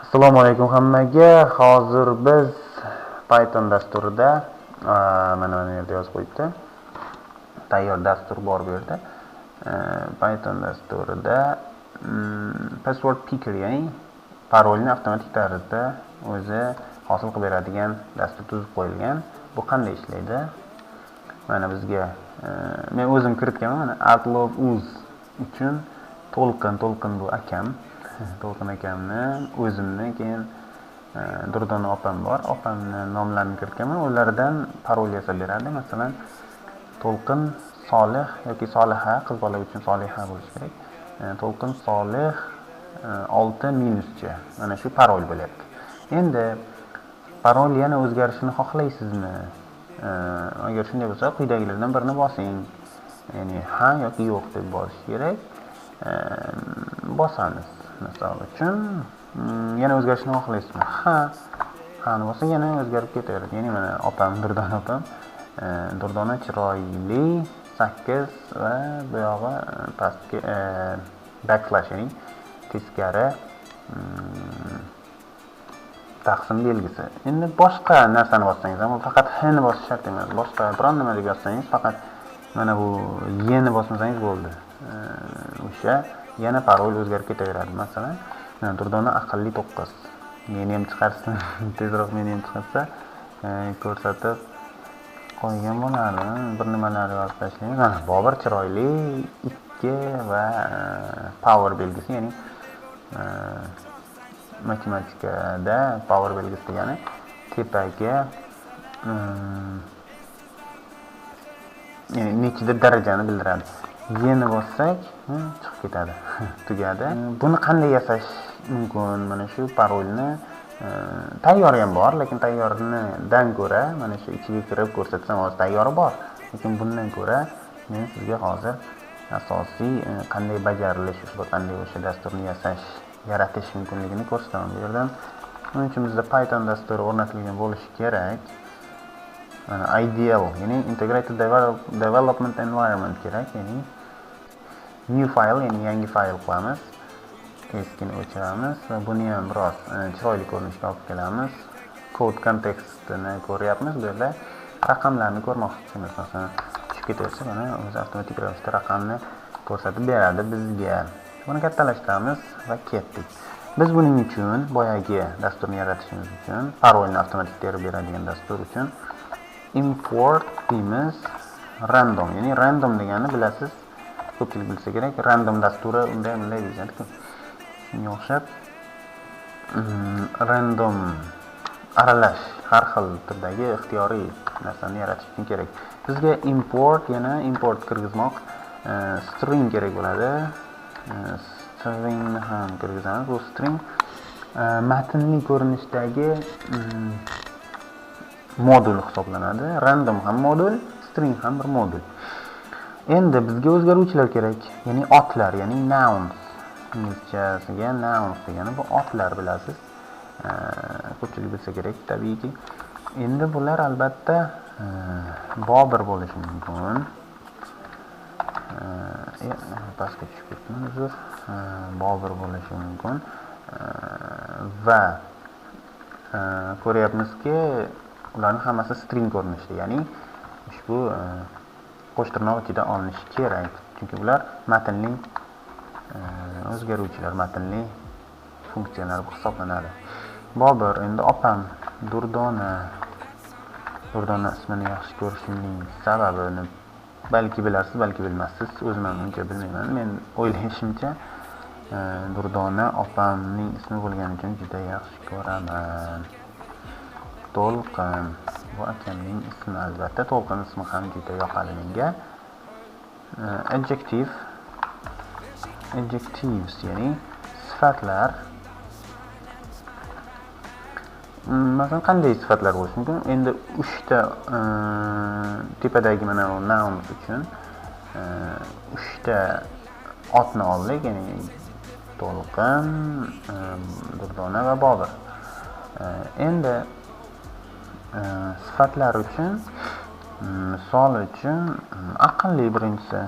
Assalomu alaykum hammaga. Hozir biz Python dasturida mana yerda yozib qo'yibdi. Tayyor dastur bor bu yerda. Python dasturida password picker, ya'ni parolni avtomatik tarzda o'zi hosil qilib beradigan dastur tuzib qo'yilgan. Bu qanday ishlaydi? Mana bizga men o'zim kiritganman. Mana Outlook uchun to'lqin bu akam. To'lqin akamni, o'zimni, keyin Durdona opam bor. Opamni nomlarini kiritganman. Ulardan parol yasab beradi. Masalan, To'lqin Solih yoki Soliha, qiz bola uchun Soliha bo'lishi kerak. To'lqin Solih 6 minuscha. Mana shu parol bo'lyapti. Endi parol yana o'zgarishini xohlaysizmi? Agar shunday bo'lsa, quyidagilardan birini bosing. Ya'ni ha yoki yo'q deb bosish kerak. Bosamiz. Misol uchun yana o'zgarishni xohlaysizmi? Ha'ni bo'lsa yana o'zgarib ketaveradi. Ya'ni mana opam, Durdona opam, Durdona chiroyli 8 va bu yog'i pastga backslash, ya'ni teskari taqsim belgisi. Endi boshqa narsani bossangiz ham faqat h ni bosish shart emas. Boshqa biron nima deb yozsangiz faqat mana bu y ni bosmasangiz bo'ldi. O'sha yana parol o'zgarib ketaveradi. Masalan, Durdona aqlli 9. Meni ham chiqarsin, tezroq meni ham chiqarsa ko'rsatib qo'ygan bo'lardi. Bir nimalar yozib tashlaymiz. Mana Bobur chiroyli 2 va power belgisi, ya'ni matematikada power belgisi degani tepaga ya'ni nechida darajani bildiradi. Yeni bossak chiqib ketadi, tugadi. Buni qanday yasash mumkin? Mana shu parolni tayyori ham bor, lekin tayyoridan ko'ra mana shu ichiga kirib ko'rsatsam, hozir tayyori bor. Lekin bundan ko'ra men sizga hozir asosiy qanday bajarilishi, qanday o'sha dasturni yaratish mumkinligini ko'rsataman. Bu yerdan buning uchun bizda Python dasturi o'rnatilgan bo'lishi kerak. Mana ideal, ya'ni integrated development environment kerak, ya'ni new file, ya'ni yangi fayl qilamiz. Eskini o'chiramiz va buni ham biroz chiroyli ko'rinishga olib kelamiz. Code kontekstini ko'ryapmiz. Bu yerda raqamlarni ko'rmoqchimiz. Masalan, tushib ketaversa, mana o'zi avtomatik ravishda raqamni ko'rsatib beradi bizga. Buni kattalashtiramiz va ketdik. Biz buning uchun boyagi dasturni yaratishimiz uchun parolni avtomatik terib beradigan dastur uchun import deymiz random. Ya'ni random degani bilasiz, ko'pchilik bilsa kerak, random dasturi unday deyishadi-ku. Shunga o'xshab random aralash, har xil turdagi ixtiyoriy narsani yaratish uchun kerak. Bizga yana import kirgizmoq string kerak bo'ladi. Stringni ham kirgizamiz. Bu string matnli ko'rinishdagi modul hisoblanadi. Random ham modul, string ham bir modul. Endi bizga o'zgaruvchilar kerak, ya'ni otlar, ya'ni nouns. Inglizchasiga nouns degani bu otlar, bilasiz. Ko'pchilik bilsa kerak, tabiiyki. Endi bular albatta Bobur bo'lishi mumkin. Pastga tushib ketdim, uzr. Bobur bo'lishi mumkin. Va ko'ryapmizki, ularning hammasi string ko'rinishda, ya'ni ushbu qo'shtirnoq ichida olinishi kerak. Chunki ular matnli o'zgaruvchilar, matnli funksiyalar hisoblanadi. Bobur, endi opam Durdona ismini yaxshi ko'rishimning sababini balki bilarsiz, balki bilmassiz. O'zim ham uncha bilmayman. Men o'ylashimcha Durdona opamning ismi bo'lgani uchun juda yaxshi ko'raman. To'lqin, bu akamning ismi, albatta. To'lqin ismi ham juda yoqadi menga. Adjectives, ya'ni sifatlar. Masalan, qanday sifatlar bo'lishi mumkin? Endi 3 ta tepadagi mana bu nouns uchun 3 ta otni oldik, ya'ni To'lqin, Durdona va Bobur. Endi sifatlar uchun, misol uchun aqlli birinchisi,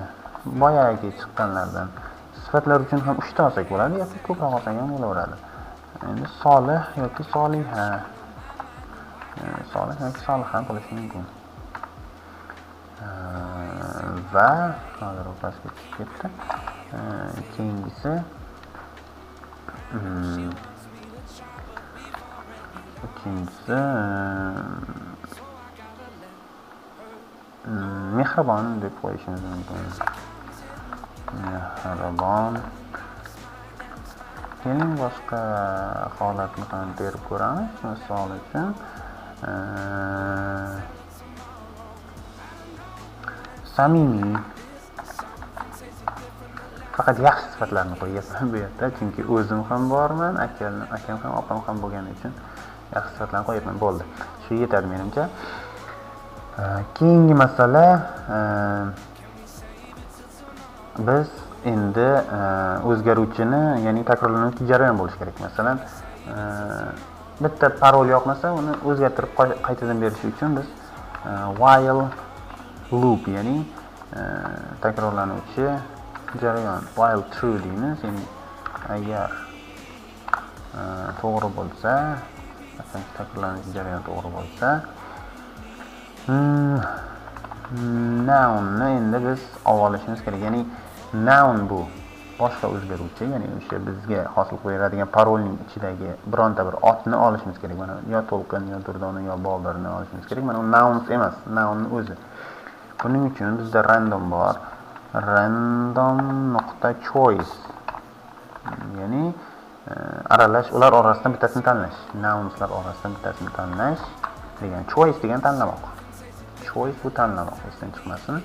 boyagi chiqqanlardan. Sifatlar uchun ham 3 ta olsak bo'ladi yoki ko'proq olsak ham bo'laveradi. endi solih yoki soliha, solih yoki soliha bo'lishi mumkin. Va hozir u pastga tushib ketdi. Keyingisi mehribon deb qo'yishimiz mumkin. Mehribon. Keling boshqa holatni ham terib ko'ramiz. Misol uchun samimiy. Faqat yaxshi sifatlarni qo'yyapman bu yerda, chunki o'zim ham borman, akam ham, opam ham bo'lgani uchun yaxshi sifatlarni qo'yyapman. Bo'ldi. Shu yetadi menimcha. Keyingi masala biz endi o'zgaruvchini, ya'ni takrorlanuvchi jarayon bo'lishi kerak. Masalan, bitta parol yoqmasa, uni o'zgartirib qaytadan berish uchun biz while loop, ya'ni takrorlanuvchi jarayon, while true deymiz. Ya'ni agar to'g'ri bo'lsa, masalan, takrorlanuvchi jarayon to'g'ri bo'lsa, nounni endi biz olib olishimiz kerak. Ya'ni noun bu boshqa o'zgaruvchi, ya'ni o'sha bizga hosil qo'yiladigan parolning ichidagi bironta bir otni olishimiz kerak. Mana yo to'lqin, yo durdona, yo boldirni olishimiz kerak. Mana u nouns emas, nounni o'zi. Buning uchun bizda random bor. Random.choice. Ya'ni aralash, ular orasidan bittasini tanlash. Nounslar orasidan bittasini tanlash degan, choice degan tanlamoq. Choice bu tanlamoq, esdan chiqmasin.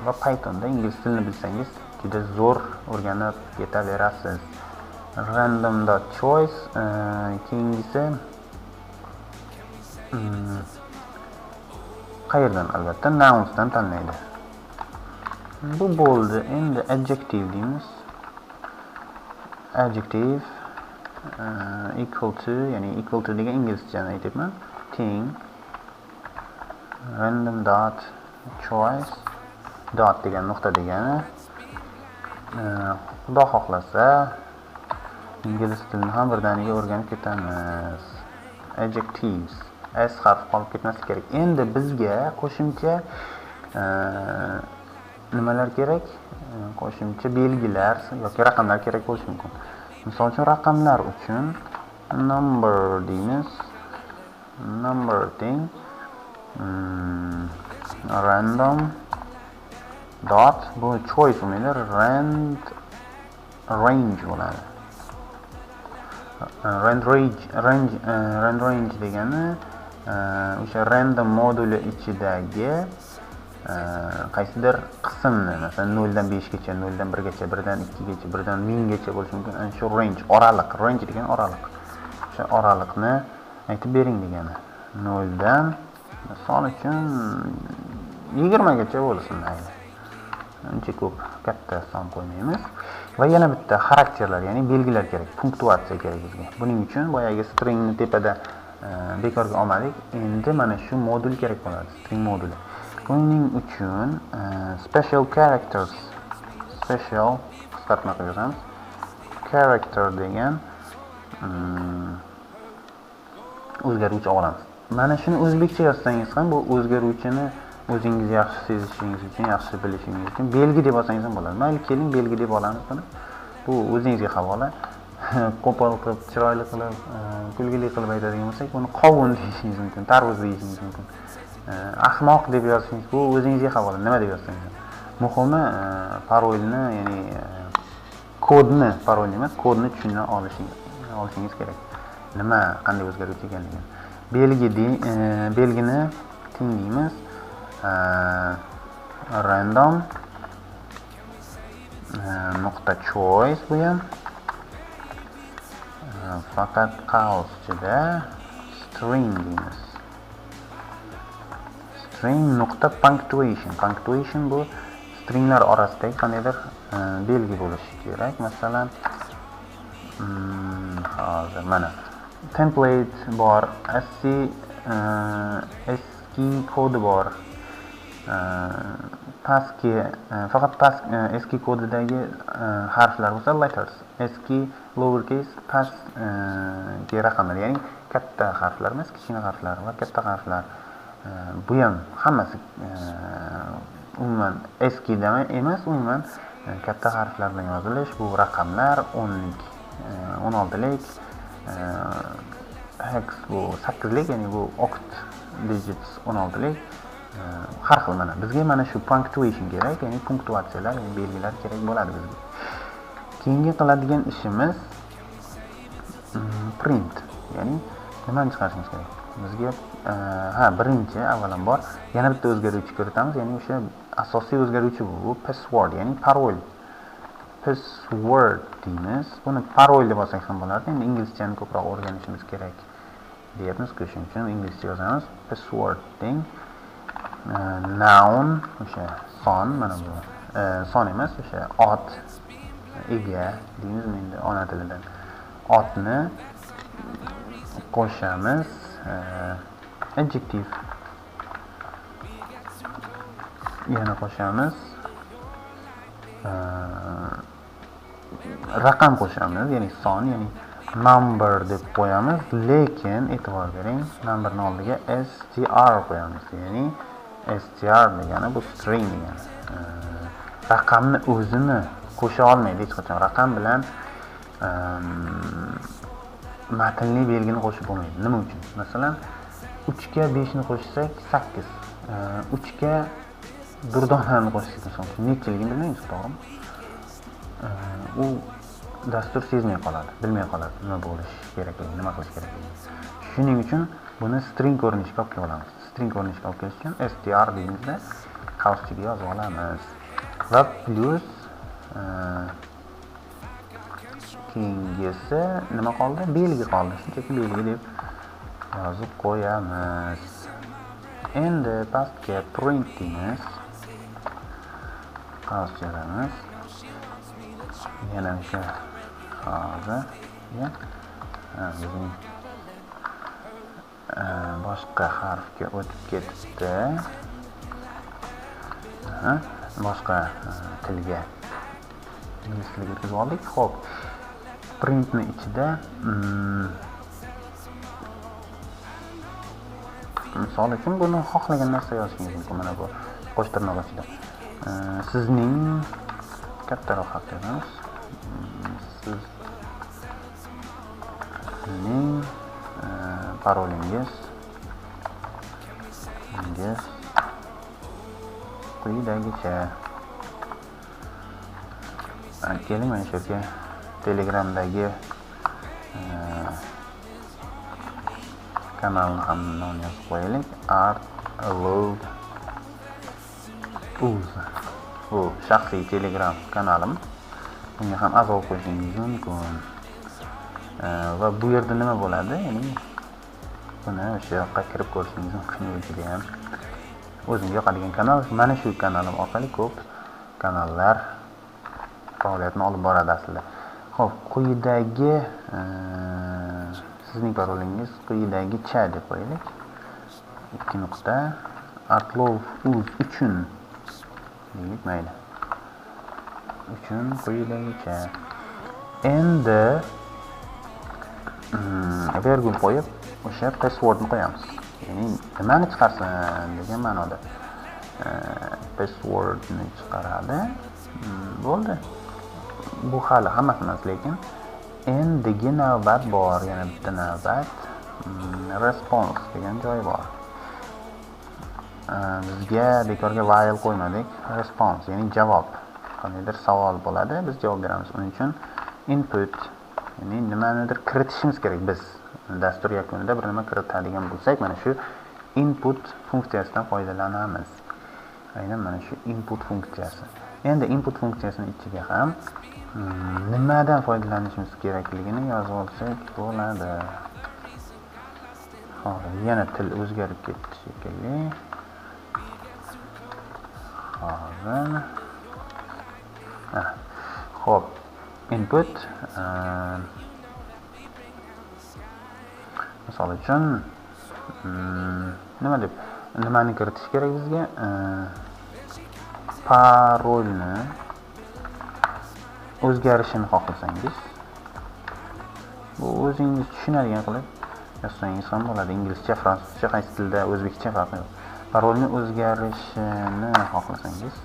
Va Pythonda ingliz tilini bilsangiz juda zo'r o'rganib ketaverasiz. Random.choice. Keyingisi qayerdan? Albatta nounsdan tanlaydi. Bu bo'ldi. Endi adjective deymiz. Adjective equal to, ya'ni equal to degan inglizchani aytyapman. Thing random.choice dot degan nuqta degani. Xudo xohlasa ingliz tilini ham birdaniga o'rganib ketamiz. Adjectives. S harfi qolib ketmasligi kerak. Endi bizga qo'shimcha nimalar kerak? Qo'shimcha belgilar yoki raqamlar kerak bo'lishi mumkin. Misol uchun raqamlar uchun number deymiz. Number thing random dot, bu choice bo'lmaydi, range bo'ladi. Range degani o'sha random moduli ichidagi qaysidir qismni, masalan 0 dan 5 gacha, 0 dan 1 gacha, 1 dan 2 gacha, 1 dan 1000 gacha bo'lishi mumkin. Ana shu range, oraliq. Range degan oraliq. O'sha oraliqni aytib bering degani. 0 dan, misol uchun 20 gacha bo'lsin mayli. Uncha ko'p katta son qo'ymaymiz. Va yana bitta xarakterlar, ya'ni belgilar kerak, punktuatsiya kerak bizga. Buning uchun boyagi stringni tepada bekorga olmadik. Endi mana shu modul kerak bo'ladi, string moduli. Buning uchun special characters, special qisqartma qilib yozamiz. Character degan o'zgaruvchi olamiz. Mana shuni o'zbekcha yozsangiz ham bu o'zgaruvchini o'zingiz yaxshi sezishingiz uchun, yaxshi bilishingiz uchun belgi deb olsangiz ham bo'ladi. Mayli, keling belgi deb olamiz buni. Bu o'zingizga havola. Qo'pol qilib, chiroyli qilib, kulgili qilib aytadigan bo'lsak, buni qovun deyishingiz mumkin, tarvuz deyishingiz mumkin. Ahmoq deb yozishingiz, bu o'zingizga havola, nima deb yozsangiz. Muhimi parolni, ya'ni kodni, parol emas, kodni tushuna olishingiz kerak. Nima, qanday o'zgaruvchi ekanligini. Belgini tinglaymiz. Random nuqta choice bu ham faqat qaus ichida string deymiz. String nuqta punctuation. Punctuation bu stringlar orasidagi qandaydir belgi bo'lishi kerak. Masalan, hozir mana template bor, ASCII kodi bor, pastki faqat past eski kodidagi harflar bo'lsa letters, eski lowercase pastki raqamlar, ya'ni katta harflar emas, kichkina harflar va katta harflar. Bu ham hammasi umuman eskida emas, umuman katta harflar bilan yozilish. Bu raqamlar 10lik, 16lik, hex bu 8lik, ya'ni bu oct digits 16lik. Har xil mana bizga mana shu punctuation kerak, ya'ni punktuatsiyalar, ya'ni belgilar kerak bo'ladi bizga. Keyingi qiladigan ishimiz print, ya'ni nimani chiqarishimiz kerak? Bizga birinchi avvalambor yana bitta o'zgaruvchi kiritamiz, ya'ni o'sha asosiy o'zgaruvchi bu password, ya'ni parol. Password deymiz. Buni parol deb olsak ham bo'lardi. Endi inglizchani ko'proq o'rganishimiz kerak deyapmiz, shuning uchun inglizcha yozamiz. Password deng. Noun o'sha son, mana bu son emas, o'sha ot, ega deymizmi endi ona tilidan. Otni qo'shamiz. Adjective yana qo'shamiz. Raqam qo'shamiz, ya'ni son, ya'ni number deb qo'yamiz, lekin e'tibor bering, numberning oldiga str qo'yamiz, ya'ni str degani bu string degani. Raqamni o'zini qo'sha olmaydi hech qachon. Raqam bilan matnli belgini qo'shib bo'lmaydi. Nima uchun? Masalan, 3 ga 5 ni qo'shsak 8, 3 ga durdonani qo'shsak nechiligini bilmaymiz, to'g'rimi? U dastur sezmay qoladi, bilmay qoladi nima bo'lish kerakligini, nima qilish kerakligini. Shuning uchun buni string ko'rinishga olib kelamiz. String ko'rinishga olib kelish uchun str deymizda qavschiga yozib olamiz. Va plus keyingisi nima qoldi? Belgi qoldi. Shunchaki belgi deb yozib qo'yamiz. Endi pastga print deymiz. Qavs yozamiz. Yana o'sha hozir bizning boshqa harfga o'tib ketdi. Boshqa tilga, ingliz tiliga o'tkazib oldik. Xo'p, printni ichida misol uchun buni xohlagan narsa yozishingiz mumkin. Mana bu qo'sh tirnoq ichida sizning kattaroq harf yozamiz. Sizning parolingiz quyidagicha. Keling mana shu yerga Telegramdagi kanalni ham nom yozib qo'yaylik. Art Load Uz. Bu shaxsiy Telegram kanalim. Bunga ham a'zo qo'yishingiz mumkin. Va bu yerda nima bo'ladi? Ya'ni buni o'sha yoqqa kirib ko'rishingiz mumkin. Juda ham o'zimga yoqadigan kanal. Mana shu kanalim orqali ko'p kanallar faoliyatini olib boradi aslida. Xo'p, quyidagi sizning parolingiz quyidagicha deb qo'yaylik. 2 nuqta upload uz uchun deylik, mayli. Uchun quyidagicha. Endi virgul qo'yib o'sha passwordni qo'yamiz. Ya'ni nimani chiqarsin degan ma'noda. Passwordni chiqaradi. Bo'ldi. Bu hali hammasi emas, lekin endigi navbat bor, yana bitta navbat. Response degan joy bor. Bizga bekorga while qo'ymadik. Response, ya'ni javob. Qandaydir savol bo'ladi, biz javob beramiz. Uning uchun input, ya'ni nimanidir kiritishimiz kerak biz. Dastur yakunida bir nima kiritadigan bo'lsak, mana shu input funksiyasidan foydalanamiz. Aynan mana shu input funksiyasi. Endi input funksiyasining ichiga ham nimadan foydalanishimiz kerakligini yozib olsak bo'ladi. Hozir yana til o'zgarib ketdi shekilli. Hozir xo'p, input misol uchun nimani kiritish kerak bizga? parolni o'zgarishini xohlasangiz, bu o'zingiz tushunadigan qilib yozsangiz ham bo'ladi. Inglizcha, fransuzcha, qaysi tilda, o'zbekcha farqi yo'q. Parolni o'zgarishini xohlasangiz,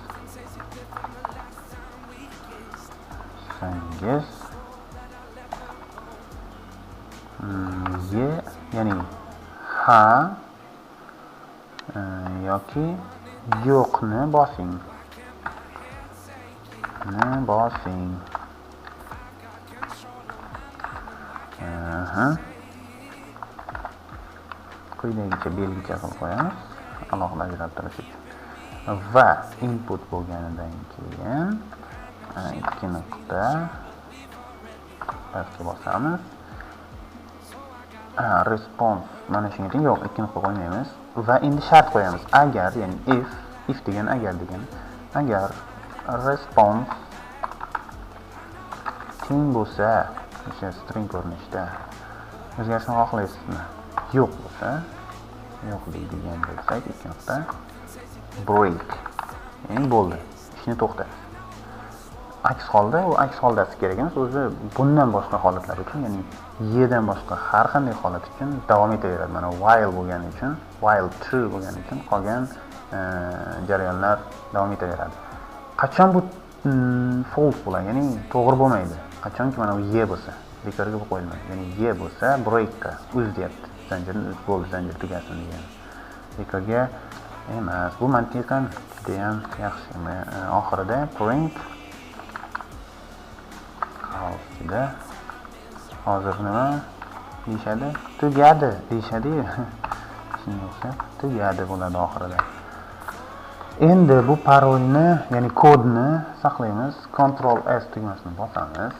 ya'ni ha yoki yo'qni bosing. Quyidagicha belgicha qilib qo'yamiz, alohida ajratirish uchun. Va input bo'lganidan keyin ikki nuqta pastga bosamiz. Response mana shunga teng, yo'q, ikki nuqta qo'ymaymiz va endi shart qo'yamiz. Agar, ya'ni if degan agar degani, agar response teng bo'lsa, o'sha string ko'rinishida o'zgarishni xohlaysizmi? Yo'q bo'lsa, yo'q deydigan bo'lsak, ikki nuqta break, ya'ni bo'ldi, ishni to'xta. Aks holda, u aks holdasi kerak emas, o'zi bundan boshqa holatlar uchun, ya'ni yedan boshqa har qanday holat uchun davom etaveradi. Mana while bo'lgani uchun, while true bo'lgani uchun qolgan jarayonlar davom etaveradi. Qachon bu false bo'ladi, ya'ni to'g'ri bo'lmaydi? Qachonki mana bu ye bo'lsa, bekorga bo'lib qo'yilmaydi. Ya'ni ye bo'lsa breakka uzyapti, zanjirni uz bo'ldi, zanjir tugasin degan. Bekorga emas. Bu mantiqan juda ham yaxshi. Oxirida print hozir nima deyishadi? Tugadi deyishadi-yu. Shunga o'xshab tugadi bo'ladi oxirida. Endi bu parolni, ya'ni kodni saqlaymiz. Ctrl S tugmasini bosamiz.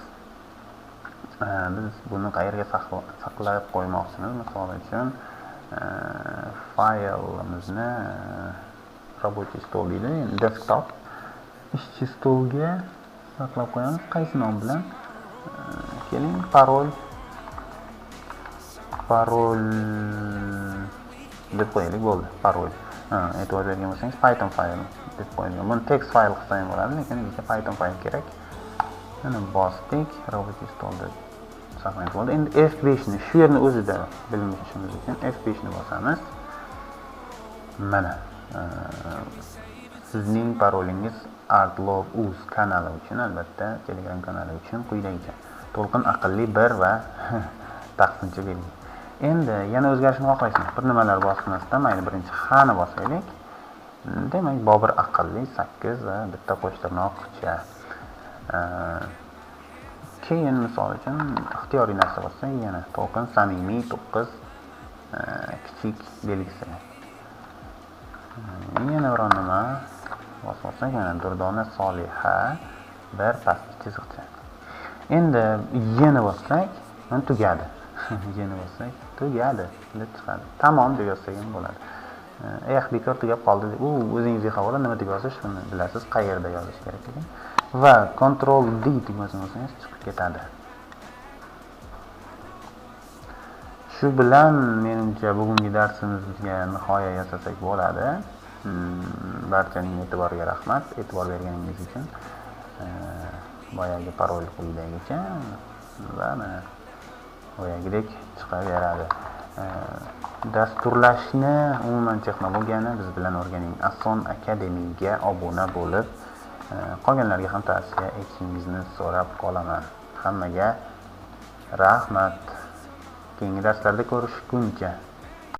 Biz buni qayerga saqlab qo'ymoqchimiz? Misol uchun faylimizni рабочий stol deydi, ya'ni desktop ishchi stolga saqlab qo'yamiz. Qaysi nom bilan? Keling, parol deb qo'yaylik, bo'ldi, parol. E'tibor bergan bo'lsangiz Python fayl deb qo'yilgan. Buni text fayl qilsa ham bo'ladi, lekin bizga Python fayl kerak. Mana bosdik, ravochi stolda saqlanib bo'ldi. Endi F5 ni shu yerni o'zida bilishimiz uchun F5 ni bosamiz. Mana sizning parolingiz Artlog.uz kanali uchun, albatta Telegram kanali uchun quyidagicha: to'lqin aqlli 1 va taqsimchi belgi. Endi yana o'zgarishni xohlaysizmi? Bir nimalar bosmasdan mayli birinchi ha ni bosaylik. Demak, Bobur aqlli 8 va bitta qo'shtirnoqcha. Keyin misol uchun ixtiyoriy narsa bo'lsa, yana to'lqin samimiy 9 kichik belgisi. Yana bir nima bossak, mana Durdona Soliha 1 pastki chiziqcha. Endi yana bossak, mana tugadi. Yana bossak, tugadi deb chiqadi. Tamom deb yozsak ham bo'ladi. Bekor tugab qoldi. O'zingizga havola, nima deb yozish, shuni bilasiz, qayerda yozish kerak ekan. Va Ctrl D tugmasini bosangiz chiqib ketadi. Shu bilan menimcha bugungi darsimizga nihoya yasasak bo'ladi. Barchaning e'tiboriga rahmat, e'tibor berganingiz uchun. Boyagi parol quyidagicha va mana boyagidek chiqaveradi. Dasturlashni, umuman texnologiyani biz bilan o'rganing. Ason Akademiga obuna bo'lib, qolganlarga ham tavsiya etishingizni so'rab qolaman. Hammaga rahmat. Keyingi darslarda ko'rishguncha